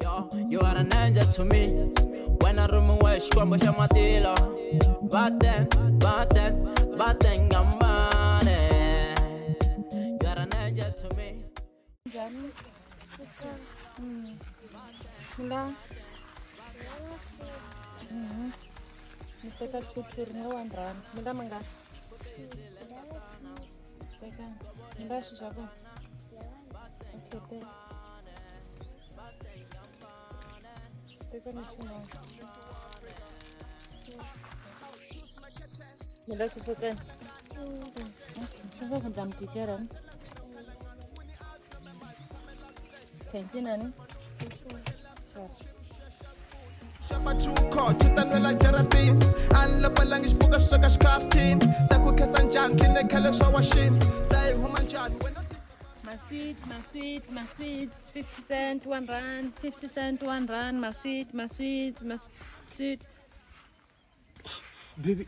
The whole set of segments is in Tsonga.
Yo, you are an angel to me. When I remove where she come, but she matilo. Baten, gamane. You are an angel to me. Jani. Mila. Teka chuchur nga 1 rand. Mila mangga. Teka. Mila sisako. Okay, teka ni sino. Mila sisako. Sisako dam teacher. Fancy nani? Shama chuko chitanwela jaratin an la palangish fuga sugar scarftin taku kesanjan kine kale shawashin dai humanjan when My sweet, 50 cent, 1 rand, 50 cent, 1 rand, my sweet. Baby,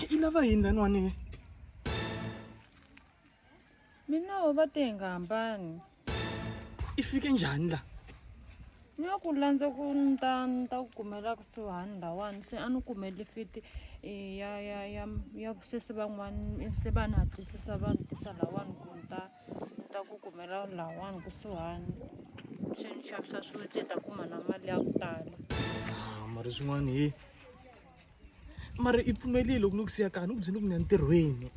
ilava yini lani wane? Mina ubatenga hambani. Ifike njani la? Niyakulandza ku nta kumela kusuhani lawani se anukumele fiti ya sese van'wani se va na twisisa vanhu tisa lawani ku nta ku kumela lawani kusuhani se ni xavisa swin'we ta kuma na mali ya ku tala. Mari swin'wana he. Mari I pfumelile loko ni ku siya kaya ni ku byela ku ni ya ntirhweni.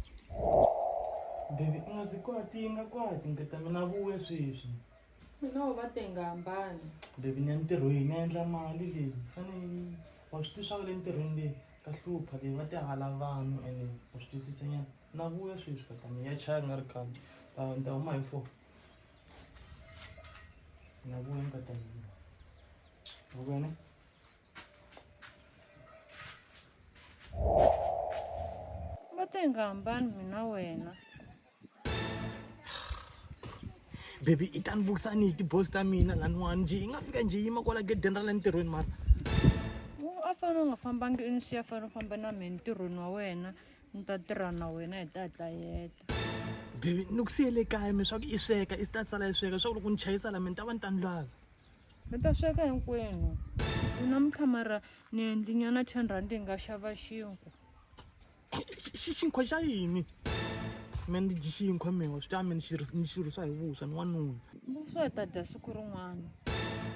Baby, u nga zi kwati ngeta mina vuya sweswi. Mina ubatenga hambani. Baby, ni ya ntirhweni ni endla mali leyi. Fane wa swi tiva swa le ntirhweni leyi ka hlupha leyi va ti hala vanhu ene wa swi twisisa nyana. Na vuya sweswi ka ni ya chaya nga ri khale. Ni ta huma hi 4. Na vuya nkata mina. Vukene? Ubatenga hambani mina wena. Baby, I ta ni vukisa ni hi ti-boss ta mina laniwani nje I nga fika nje yima kwala gedeni ra le ntirhweni mara. A fane u nga fambangi ni siya fane u famba na mina ntirhweni wa wena ni ta tirha na wena hi ta heta. Baby, ni ku siyele kaya mi swa ku I sweka I ta tsala I sweka swa ku loko ni chayisa la mina ta va ni ta ndlala. Mi ta sweka hinkwenu. U na mukhamara ni endlinyana 10 rand hi nga xava xinkwa. Xinkwa xa yini? Mina ni dyi xinkwa mewa swi ta mina ni xirhisa hi vuswa ni wanuna. Vuswa hi ta dya siku rin'wana.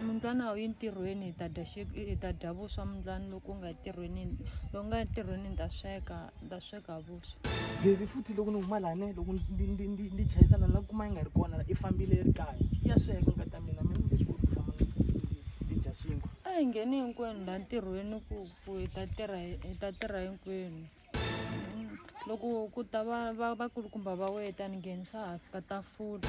Mundlwana a wu yi ntirhweni hi ta dya vuswa mundlwana loko u nga ntirhweni ni ta sweka vuswa. Baby, futhi loko ni huma lani loko ni chayisa la kuma yi nga ri kona I fambile ri kaya ya sweka nkata mina ni leswi ku tshama ni dya xinkwa. A hi ngheni hinkwenu la ntirhweni ku hi ta tirha hinkwenu. Loko ku ta vakulukumba va weta ni nghenisa hansi ka tafula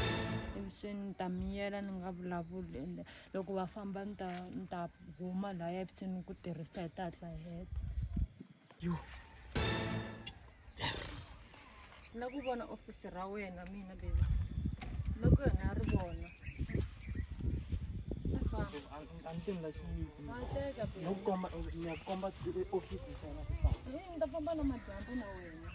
ivi se ni ta miyela ni nga vulavuli loko va famba ni ta huma lahaya ivi se ni ku tirhisa hi ta hatla hi heta. Yo. Na ku vona ofisi ra wena mina baby loko hina ri vona Ani teni la xin'witsi. ma teka baby Ni ya komba ofisi ntsena ku famba. ni ta famba na madyambu na wena.